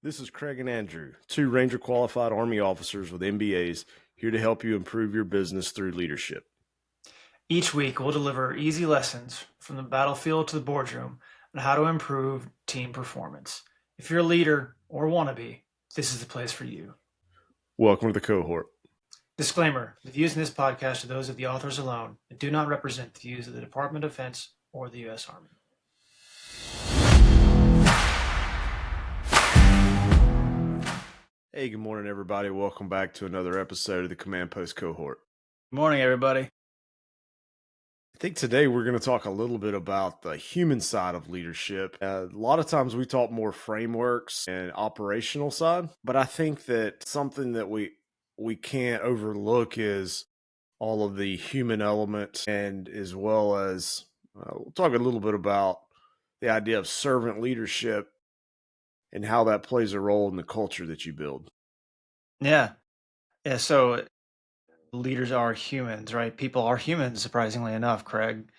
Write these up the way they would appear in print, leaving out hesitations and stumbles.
This is Craig and Andrew, two Ranger qualified Army officers with MBAs, here to help you improve your business through leadership. Each week, we'll deliver easy lessons from the battlefield to the boardroom on how to improve team performance. If you're a leader or want to be, this is the place for you. Welcome to the cohort. Disclaimer: the views in this podcast are those of the authors alone and do not represent the views of the Department of Defense or the U.S. Army. Hey, good morning, everybody. Welcome back to another episode of the Command Post Cohort. Good morning, everybody. I think today we're going to talk a little bit about the human side of leadership. A lot of times we talk more frameworks and operational side, but I think that something that we can't overlook is all of the human element, and as well as we'll talk a little bit about the idea of servant leadership and how that plays a role in the culture that you build. Yeah. So leaders are humans, right? People are humans, surprisingly enough, Craig.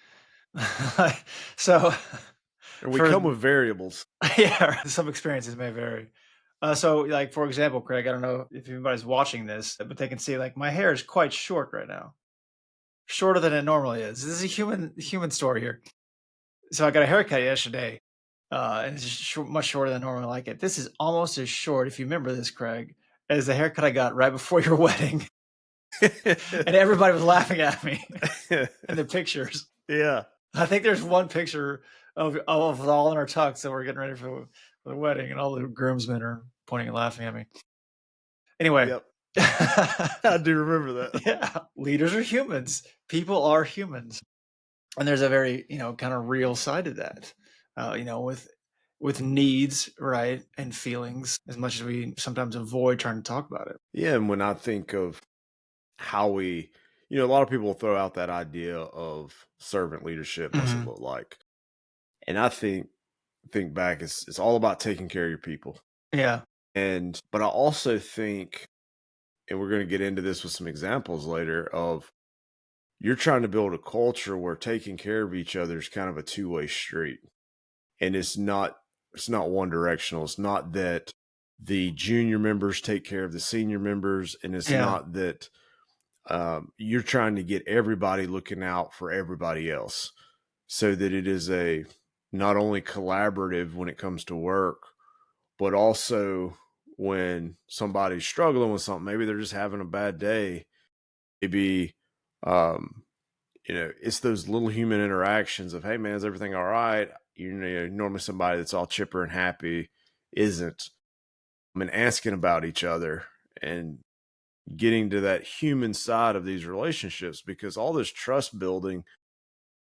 so And we for come with variables. Yeah, some experiences may vary. Like for example, Craig, I don't know if anybody's watching this, but they can see like my hair is quite short right now, shorter than it normally is. This is a human story here. So I got a haircut yesterday, and it's just much shorter than I normally like it. This is almost as short, if you remember this, Craig, as the haircut I got right before your wedding, and everybody was laughing at me in the pictures. Yeah. I think there's one picture of all in our tux that we're getting ready for the wedding, and all the groomsmen are pointing and laughing at me. Anyway, Yep. I do remember that. yeah, leaders are humans. People are humans, and there's a very kind of real side to that. With needs, right, and feelings, as much as we sometimes avoid trying to talk about it. Yeah. And when I think of how a lot of people throw out that idea of servant leadership, what's it Mhm. look like? And I think back, it's all about taking care of your people. Yeah, But I also think, and we're going to get into this with some examples later, of you're trying to build a culture where taking care of each other is kind of a two-way street. And it's not one directional. It's not that the junior members take care of the senior members, and it's yeah, not that you're trying to get everybody looking out for everybody else, so that it is a not only collaborative when it comes to work, but also when somebody's struggling with something, maybe they're just having a bad day, maybe um, it's those little human interactions of, hey man, is everything all right? Normally somebody that's all chipper and happy isn't. I mean, asking about each other and getting to that human side of these relationships, because all this trust building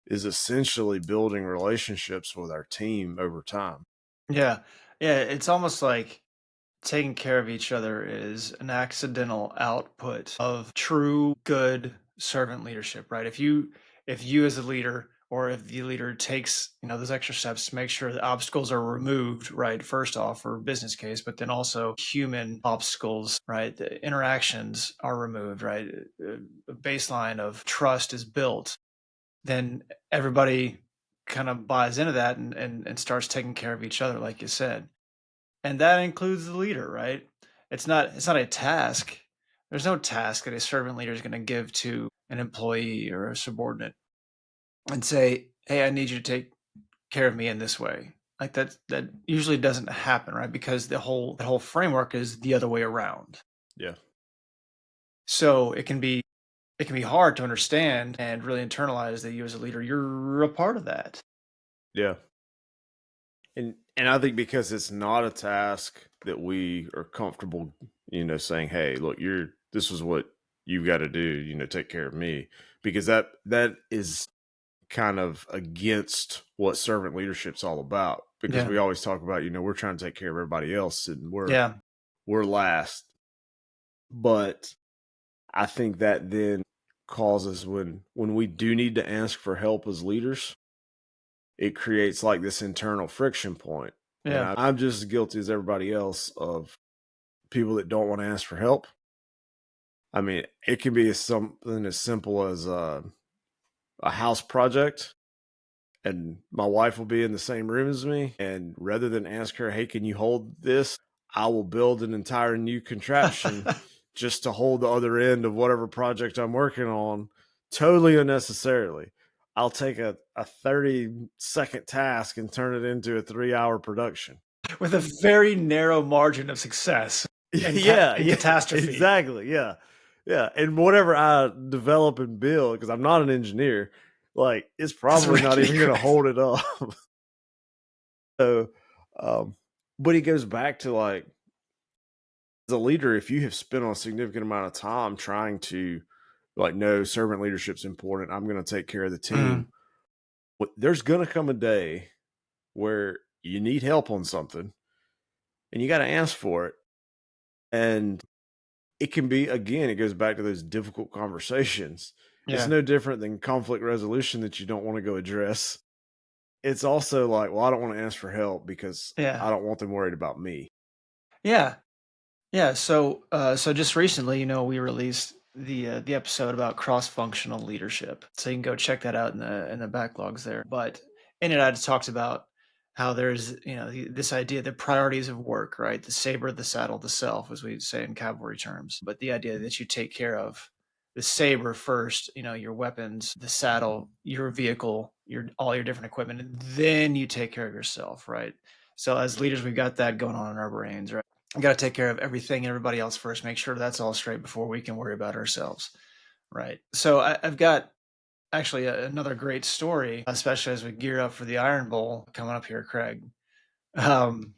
is essentially building relationships with our team over time. yeah, yeah. It's almost like taking care of each other is an accidental output of true good servant leadership, right? If you as a leader, or if the leader takes those extra steps to make sure the obstacles are removed, right, first off, for business case, but then also human obstacles, right, the interactions are removed, right, a baseline of trust is built, then everybody kind of buys into that, and starts taking care of each other, like you said, and that includes the leader, right? It's not a task. There's no task that a servant leader is going to give to an employee or a subordinate and say, "Hey, I need you to take care of me in this way." Like that usually doesn't happen, right? Because the whole framework is the other way around. Yeah. So it can be hard to understand and really internalize that you as a leader, you're a part of that. Yeah. And I think because it's not a task that we are comfortable, saying, "Hey, look, this is what you've got to do, take care of me," because that is kind of against what servant leadership's all about. Because Yeah. we always talk about, we're trying to take care of everybody else, and Yeah. we're last. But I think that then causes, when we do need to ask for help as leaders, it creates like this internal friction point. And Yeah. I'm just as guilty as everybody else of people that don't want to ask for help. I mean, it can be something as simple as a house project, and my wife will be in the same room as me. And rather than ask her, "Hey, can you hold this?" I will build an entire new contraption just to hold the other end of whatever project I'm working on totally unnecessarily. I'll take a 30-second task and turn it into a 3-hour production. With a very narrow margin of success and Yeah, and yeah, catastrophe. exactly. Yeah. Yeah. And whatever I develop and build, because I'm not an engineer, like it's It's probably not rickety even going to crap. hold it up. So, um, but it goes back to like, as a leader, if you have spent a significant amount of time trying to, like, no, servant leadership's important, I'm going to take care of the Mhm. team. But there's going to come a day where you need help on something and you got to ask for it. And it can be, again, it goes back to those difficult conversations. It's Yeah. no different than conflict resolution that you don't want to go address. It's also like, well, I don't want to ask for help because Yeah. I don't want them worried about me. Yeah. Yeah, so just recently, we released the episode about cross-functional leadership. So you can go check that out in the backlogs there. But in it, I just talked about how there's this idea, the priorities of work, right? The saber, the saddle, the self, as we say in cavalry terms. But the idea that you take care of the saber first, your weapons, the saddle, your vehicle, your all your different equipment, and then you take care of yourself, right? So as leaders, we've got that going on in our brains, right? Got to take care of everything and everybody else first. Make sure that's all straight before we can worry about ourselves, right? So I've got actually another great story, especially as we gear up for the Iron Bowl coming up here, Craig. Um,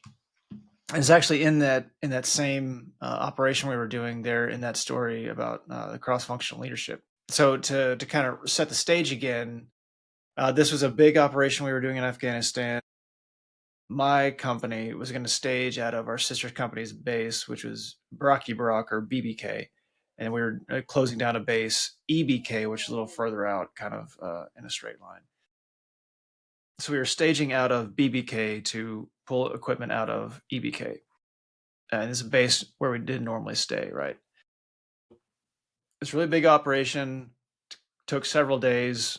it's actually in that same operation we were doing there in that story about the cross functional leadership. So to kind of set the stage again, this was a big operation we were doing in Afghanistan. My company was going to stage out of our sister company's base, which was Baraki Barak or BBK. And we were closing down a base, EBK, which is a little further out, kind of in a straight line. So we were staging out of BBK to pull equipment out of EBK. And this is a base where we didn't normally stay, right? It's a really big operation, took several days.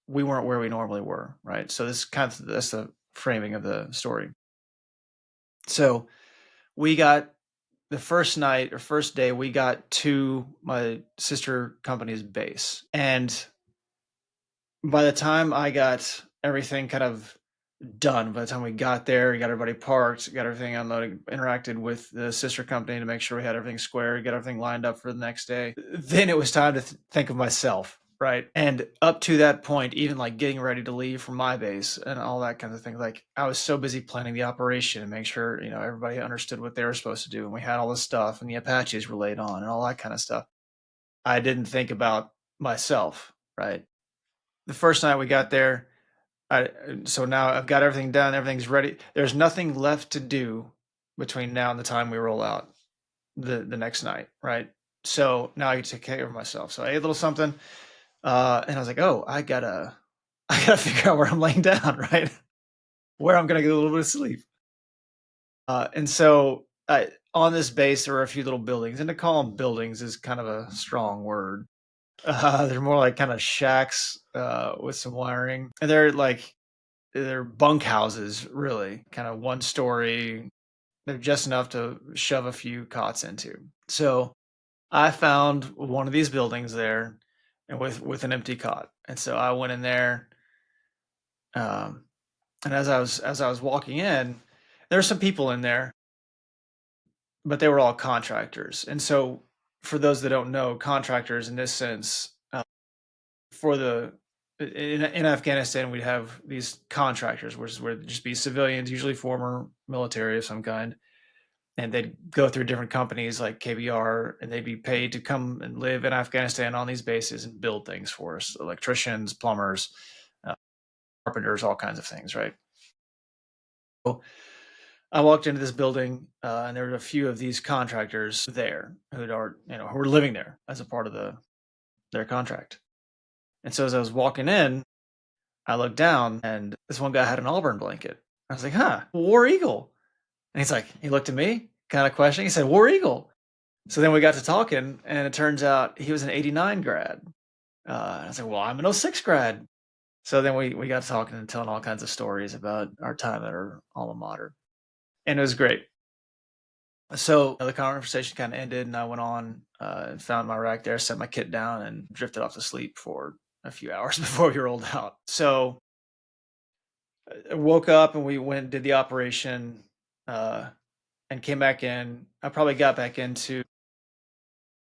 We weren't where we normally were, right? So this kind of that's the framing of the story. So we got the first night or first day, we got to my sister company's base. And by the time I got everything kind of done, by the time we got there, got everybody parked, got everything unloaded, interacted with the sister company to make sure we had everything square, get everything lined up for the next day, then it was time to think of myself. Right. And up to that point, even like getting ready to leave from my base and all that kind of thing, like I was so busy planning the operation and make sure, everybody understood what they were supposed to do. And we had all this stuff and the Apaches were laid on and all that kind of stuff. I didn't think about myself. Right. The first night we got there, so now I've got everything done, everything's ready. There's nothing left to do between now and the time we roll out the next night, right? So now I get to take care of myself. So I ate a little something, and I was like, oh, I gotta figure out where I'm laying down, right? Where I'm gonna get a little bit of sleep. And so on this base, there were a few little buildings, and to call them buildings is kind of a strong word. They're more like kind of shacks with some wiring, and they're bunk houses, really, kind of one story. They're just enough to shove a few cots into. So I found one of these buildings there, and with an empty cot, and so I went in there. Um, and as I was walking in, there were some people in there, but they were all contractors. And so, for those that don't know, contractors in this sense, for the in Afghanistan, we'd have these contractors, which is where it'd just be civilians, usually former military of some kind, and they'd go through different companies like KBR, and they'd be paid to come and live in Afghanistan on these bases and build things for us, electricians, plumbers, uh, carpenters, all kinds of things, right? So I walked into this building, and there were a few of these contractors there who were living there as a part of their contract. And so as I was walking in, I looked down, and this one guy had an Auburn blanket. I was like, "Huh, War Eagle." And he looked at me, kind of questioning. He said, "War Eagle." So then we got to talking, and it turns out he was an '89 grad. And I was like, "Well, I'm an '06 grad." So then we got to talking and telling all kinds of stories about our time at our alma mater, and it was great. So the conversation kind of ended, and I went on and found my rack there, set my kit down, and drifted off to sleep for a few hours before we rolled out. So I woke up and we went and did the operation, uh, and came back in. I probably got back into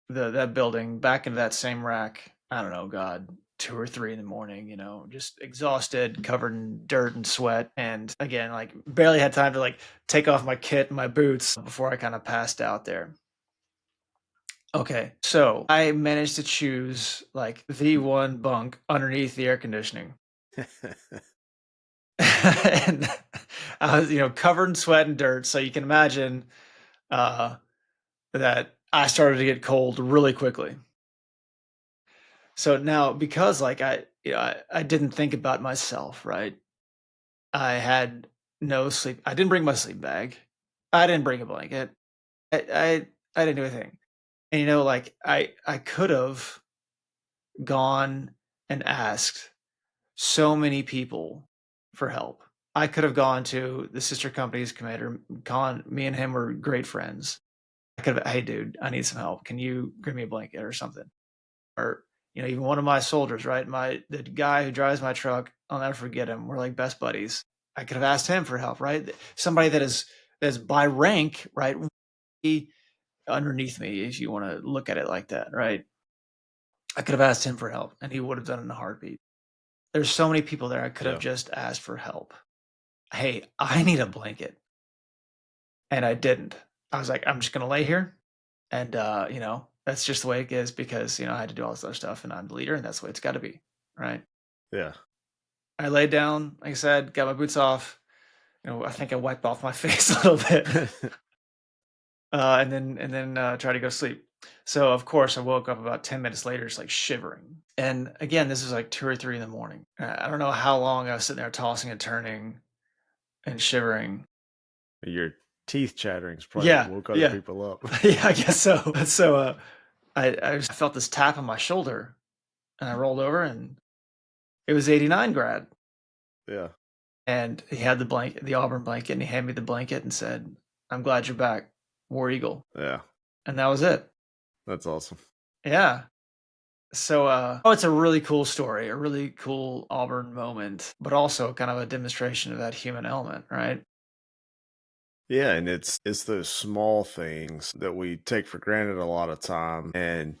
that building, back into that same rack. I don't know, God, 2 or 3 in the morning. Just exhausted, covered in dirt and sweat, and again, like barely had time to like take off my kit and my boots before I kind of passed out there. Okay, so I managed to choose like the one bunk underneath the air conditioning. And I was, covered in sweat and dirt. So you can imagine uh, that I started to get cold really quickly. So now, because like I didn't think about myself, right? I had no sleep. I didn't bring my sleep bag. I didn't bring a blanket. I didn't do anything. And like I could have gone and asked so many people for help. I could have gone to the sister company's commander, gone, me and him were great friends. I could have, hey dude, I need some help. Can you give me a blanket or something? Or, even one of my soldiers, right? The guy who drives my truck, I'll never forget him. We're like best buddies. I could have asked him for help, right? Somebody that is by rank, right? He underneath me, if you want to look at it like that, right? I could have asked him for help and he would have done it in a heartbeat. There's so many people there I could have Yeah. just asked for help. Hey, I need a blanket. And I didn't. I was like, I'm just gonna lay here. And that's just the way it is because, I had to do all this other stuff and I'm the leader and that's the way it's gotta be. Right. Yeah. I laid down, like I said, got my boots off. I think I wiped off my face a little bit. And then tried to go to sleep. So of course I woke up about 10 minutes later, just like shivering. And again, this is like 2 or 3 in the morning. I don't know how long I was sitting there tossing and turning and shivering. Your teeth chatterings probably what Yeah, woke other yeah. people up. Yeah, I guess so. So, I felt this tap on my shoulder, and I rolled over, and it was 89 grad, Yeah. and he had the Auburn blanket, and he handed me the blanket and said, "I'm glad you're back, War Eagle," Yeah. and that was it. That's awesome. Yeah. So, it's a really cool story, a really cool Auburn moment, but also kind of a demonstration of that human element, right? Yeah, and it's those small things that we take for granted a lot of time. And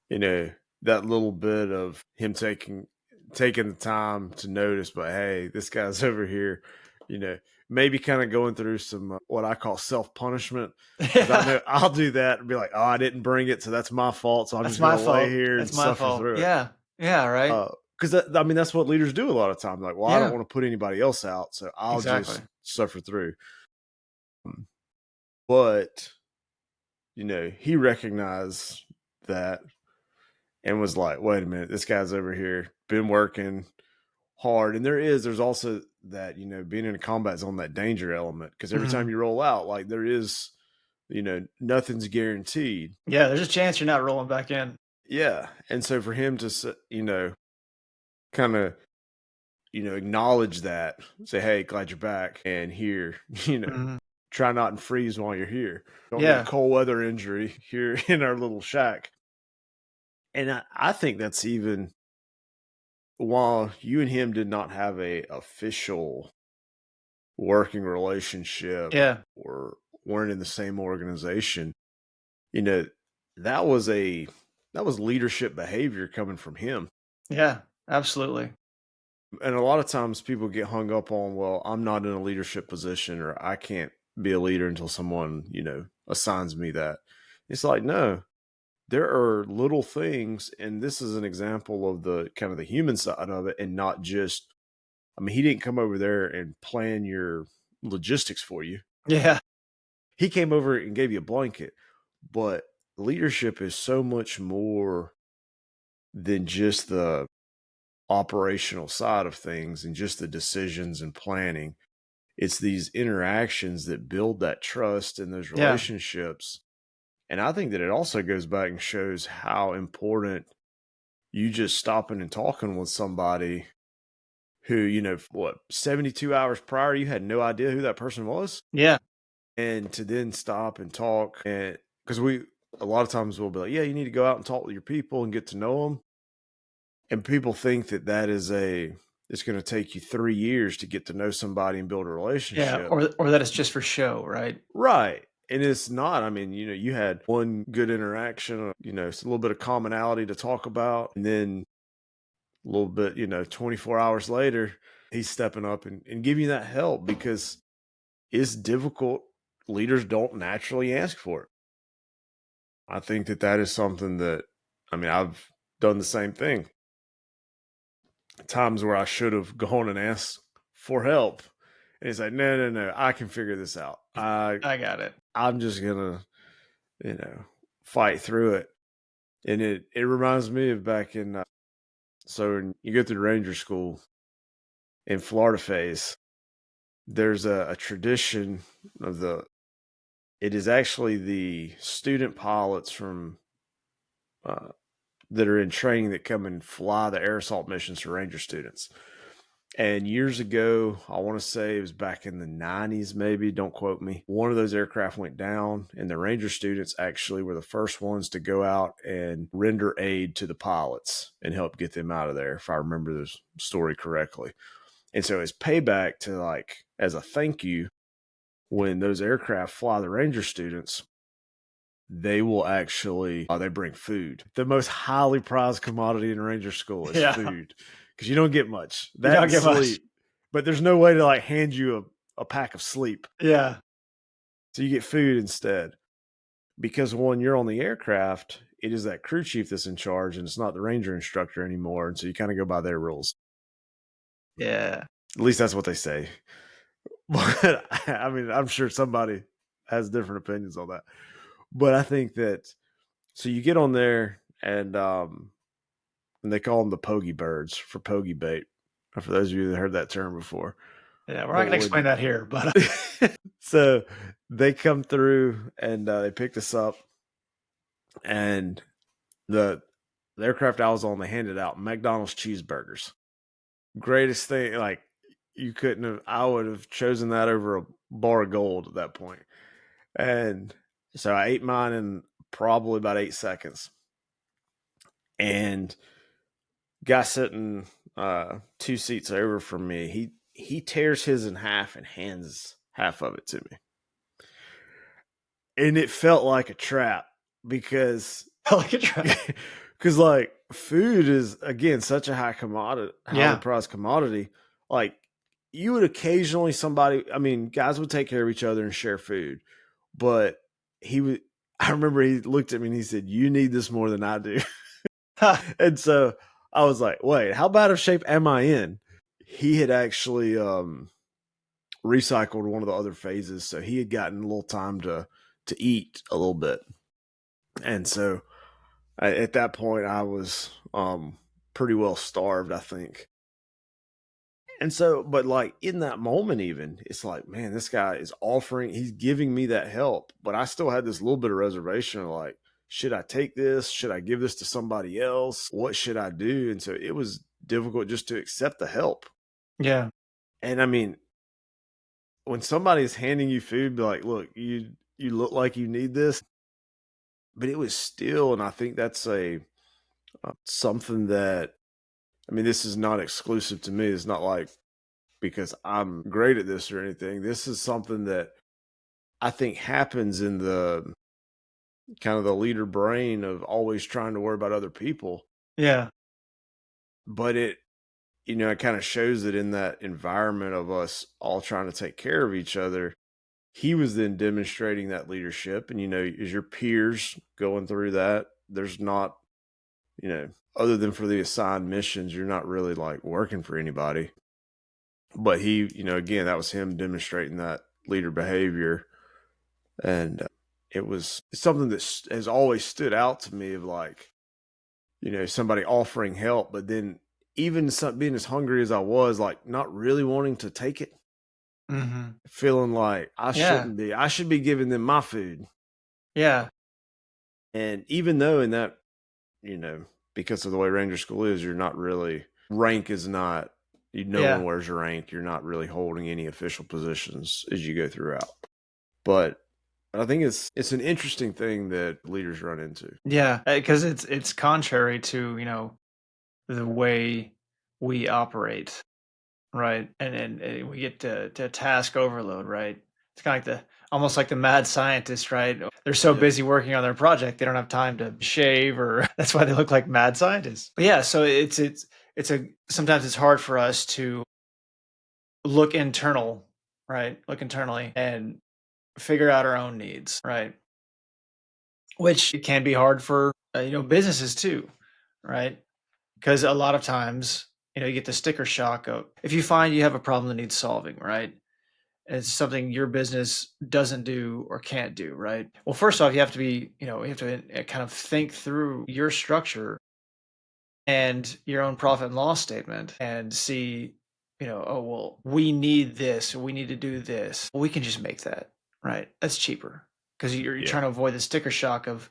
you know, that little bit of him taking the time to notice, but hey, this guy's over here, you know, maybe kind of going through some what I call self punishment because I Yeah, know I'll do that and be like, oh, I didn't bring it, so that's my fault. So I'm that's just my gonna lay fault. here and That's my suffer fault. through it. Yeah. Yeah, right? Because I mean, that's what leaders do a lot of times. Like, well, I don't Yeah, want to put anybody else out, so I'll exactly. just suffer through. But he recognized that and was like, wait a minute, this guy's over here, been working hard. And there's also that, being in a combat zone, that danger element. Because every time Mhm. you roll out, like there is, nothing's guaranteed. Yeah, there's a chance you're not rolling back in. Yeah. And so for him to, kind of, acknowledge that, say, hey, glad you're back. And here, Mhm. try not and freeze while you're here. Don't get a Yeah. cold weather injury here in our little shack. And I think that's even while you and him did not have a official working relationship Yeah. or weren't in the same organization, you know, that was a that was leadership behavior coming from him. Yeah, absolutely. And a lot of times people get hung up on, well, I'm not in a leadership position or I can't be a leader until someone, assigns me that. It's like, no, there are little things, and this is an example of the kind of the human side of it and not just I mean, he didn't come over there and plan your logistics for you. Yeah. He came over and gave you a blanket. But leadership is so much more than just the operational side of things and just the decisions and planning. It's these interactions that build that trust and those Yeah. relationships. And I think that it also goes back and shows how important you just stopping and talking with somebody who, what, 72 hours prior, you had no idea who that person was? Yeah. and to then stop and talk, and because we a lot of times we'll be like, yeah, you need to go out and talk with your people and get to know them, and people think that that is a it's going to take you 3 years to get to know somebody and build a Yeah, relationship. or that it's just for show, right? Right. And it's not. I mean, you had one good interaction, it's a little bit of commonality to talk about. And then a little bit, 24 hours later, he's stepping up and giving you that help because it's difficult. Leaders don't naturally ask for it. I think that that is something that, I mean, I've done the same thing. Times where I should have gone and asked for help. And he's like, no, no, no, I can figure this out. I got it. I'm just gonna, you know, fight through it. And it reminds me of back in so when you go through Ranger School in Florida phase, there's a tradition of the it is actually the student pilots from uh, that are in training that come and fly the air assault missions for Ranger students. And years ago, I want to say it was back in the 90s, maybe, don't quote me. One of those aircraft went down, and the Ranger students actually were the first ones to go out and render aid to the pilots and help get them out of there, if I remember the story correctly. And so it's payback to like, as a thank you, when those aircraft fly the Ranger students, they will actually they bring food. The most highly prized commodity in Ranger School is Yeah, food because you don't get much. you That don't and get much. sleep, but there's no way to like hand you a pack of sleep, Yeah, so you get food instead. Because when you're on the aircraft, it is that crew chief that's in charge, and it's not the Ranger instructor anymore, and so you kind of go by their rules. yeah, At least that's what they say. But I mean, I'm sure somebody has different opinions on that. But I think that so you get on there and they call them the pogey birds for pogey bait. For those of you that heard that term before, yeah. We're not but gonna when explain that here, but so they come through and they picked us up, and the the aircraft I was on, they handed out McDonald's cheeseburgers. Greatest thing, like you couldn't have. I would have chosen that over a bar of gold at that point. And so I ate mine in probably about 8 seconds. And guy sitting two seats over from me, he tears his in half and hands half of it to me. And it felt like a trap because like a trap. like food is again such a high commodity, highly Yeah. prized commodity. Like you would occasionally somebody, I mean, guys would take care of each other and share food, but he would. I remember he looked at me and he said, "You need this more than I do." And so I was like, "Wait, how bad of shape am I in?" He had actually recycled one of the other phases, so he had gotten a little time to eat a little bit, and so at that point I was pretty well starved, I think. And so, but like in that moment, even it's like, man, this guy is offering, he's giving me that help, but I still had this little bit of reservation of like, should I take this? Should I give this to somebody else? What should I do? And so it was difficult just to accept the help. Yeah. And I mean, when somebody's handing you food, be like, look, you look like you need this, but it was still, and I think that's a something that I mean, this is not exclusive to me. It's not like because I'm great at this or anything. This is something that I think happens in the kind of the leader brain of always trying to worry about other people. Yeah. But it kind of shows it in that environment of us all trying to take care of each other. He was then demonstrating that leadership. And, as your peers going through that, there's not, other than for the assigned missions, you're not really like working for anybody. But he, again, that was him demonstrating that leader behavior. And it was something that has always stood out to me of like, somebody offering help, but then even being as hungry as I was, like not really wanting to take it, Mhm. feeling like I Yeah. shouldn't be. I should be giving them my food. Yeah. And even though in that, because of the way Ranger School is, you're not really rank is not no one Yeah. wears your rank. You're not really holding any official positions as you go throughout. But I think it's an interesting thing that leaders run into. Yeah, because it's contrary to, the way we operate, right? And we get to task overload, right? It's kind of like the almost like the mad scientist, right? They're so Yeah. busy working on their project, they don't have time to shave, or that's why they look like mad scientists. But yeah, so it's a sometimes it's hard for us to look internal, right? Look internally and figure out our own needs, right? Which it can be hard for businesses too, right? Because a lot of times, you get the sticker shock of if you find you have a problem that needs solving, right? And it's something your business doesn't do or can't do, right? Well, first off, you have to be, you have to kind of think through your structure and your own profit and loss statement and see, oh, well, we need this, or we need to do this. Well, we can just make that, right? That's cheaper because you're Yeah. trying to avoid the sticker shock of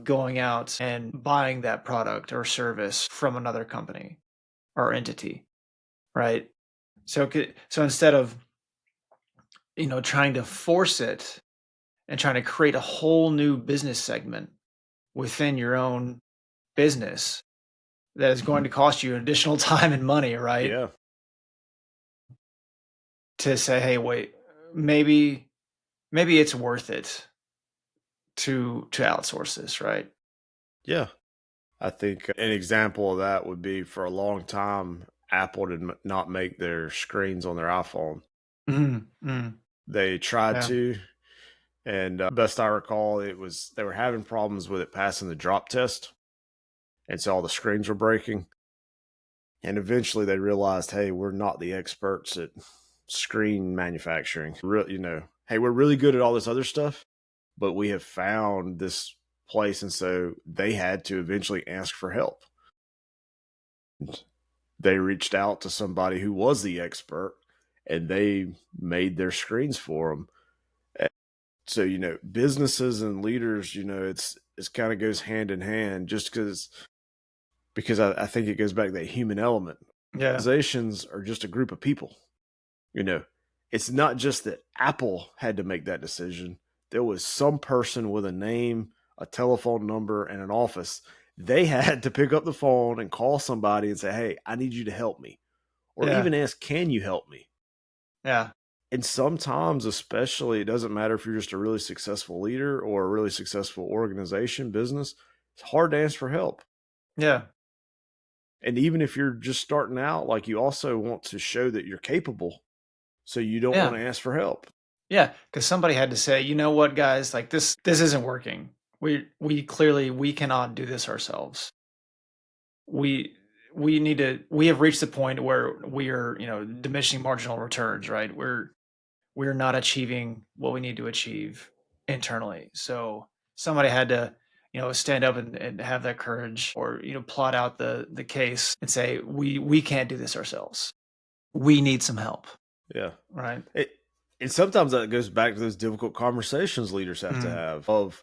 going out and buying that product or service from another company or entity, right? So instead of trying to force it and trying to create a whole new business segment within your own business that is going to cost you additional time and money, right? Yeah. To say, hey, wait, maybe maybe it's worth it to outsource this, right? Yeah. I think an example of that would be for a long time, Apple did not make their screens on their iPhone. Mm, mm, They tried yeah, to, and best I recall, it was they were having problems with it passing the drop test, and so all the screens were breaking. And eventually, they realized, hey, we're not the experts at screen manufacturing. Hey, we're really good at all this other stuff, but we have found this place, and so they had to eventually ask for help. They reached out to somebody who was the expert, and they made their screens for them. So businesses and leaders, it's kind of goes hand in hand, just because I think it goes back to that human element. yeah, Organizations are just a group of people. you know it's not just that Apple had to make that decision. There was some person with a name, a telephone number, and an office. They had to pick up the phone and call somebody and say, hey, I need you to help me, or yeah, even ask, can you help me? yeah, And sometimes, especially, it doesn't matter if you're just a really successful leader or a really successful organization, business, it's hard to ask for help. yeah, And even if you're just starting out, like, you also want to show that you're capable. So you don't want yeah, to ask for help. yeah. Because somebody had to say, you know what, guys, like this isn't working. We clearly we cannot do this ourselves. We we have reached the point where we are, diminishing marginal returns, right? We're not achieving what we need to achieve internally. So somebody had to, stand up and have that courage, or, plot out the case and say, we can't do this ourselves. We need some help. Yeah. Right. It and sometimes that goes back to those difficult conversations leaders have to Mm. have. Of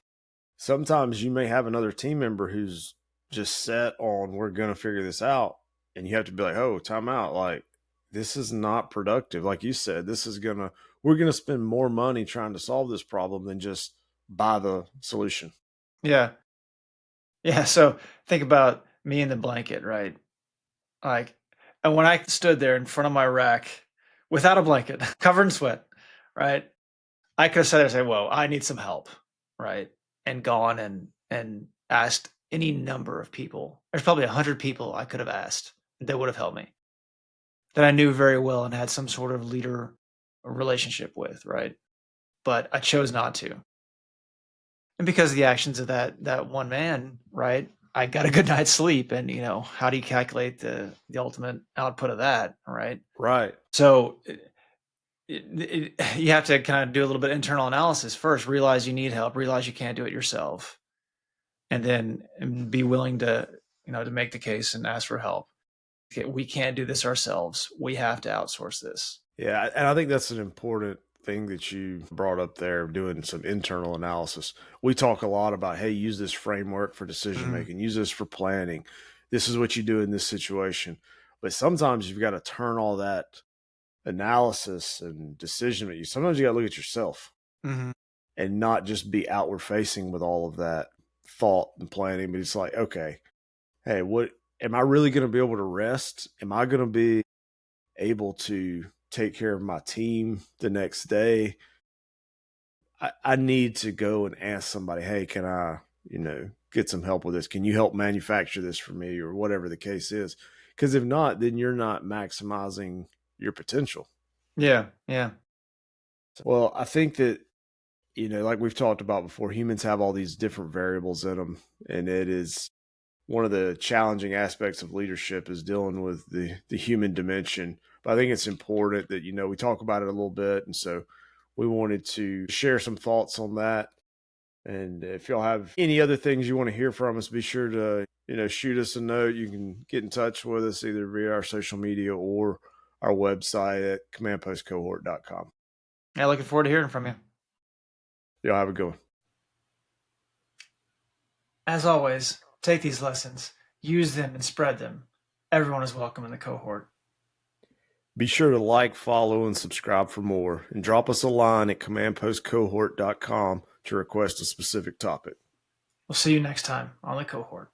sometimes you may have another team member who's just set on, we're gonna figure this out, and you have to be like, oh, time out. Like, this is not productive. Like you said, we're gonna spend more money trying to solve this problem than just buy the solution. Yeah. Yeah. So think about me in the blanket, right? Like, and when I stood there in front of my rack without a blanket, covered in sweat, right? I could have sat there and said, "Whoa, I need some help," right? And gone and asked any number of people. There's probably 100 people I could have asked that would have helped me, that I knew very well and had some sort of leader relationship with, right? But I chose not to. And because of the actions of that one man, right? I got a good night's sleep, and how do you calculate the ultimate output of that, right? Right. So you have to kind of do a little bit of internal analysis first, realize you need help, realize you can't do it yourself, and then be willing to to make the case and ask for help. Okay, we can't do this ourselves. We have to outsource this. Yeah, and I think that's an important thing that you brought up there, doing some internal analysis. We talk a lot about, hey, use this framework for decision Mhm. making, use this for planning. This is what you do in this situation. But sometimes you've got to turn all that analysis and decision making. Sometimes you got to look at yourself. Mhm. and not just be outward facing with all of that thought and planning, but it's like, okay, hey, what am I really going to be able to rest? Am I going to be able to take care of my team the next day? I need to go and ask somebody, hey, can I, get some help with this? Can you help manufacture this for me or whatever the case is? Because if not, then you're not maximizing your potential. Yeah, yeah. Well, I think that, like we've talked about before, humans have all these different variables in them. And it is one of the challenging aspects of leadership is dealing with the human dimension. But I think it's important that, we talk about it a little bit. And so we wanted to share some thoughts on that. And if y'all have any other things you want to hear from us, be sure to, shoot us a note. You can get in touch with us either via our social media or our website at commandpostcohort.com. Yeah, looking forward to hearing from you. Y'all have a good one. As always, take these lessons, use them, and spread them. Everyone is welcome in the cohort. Be sure to like, follow, and subscribe for more, and drop us a line at commandpostcohort.com to request a specific topic. We'll see you next time on the cohort.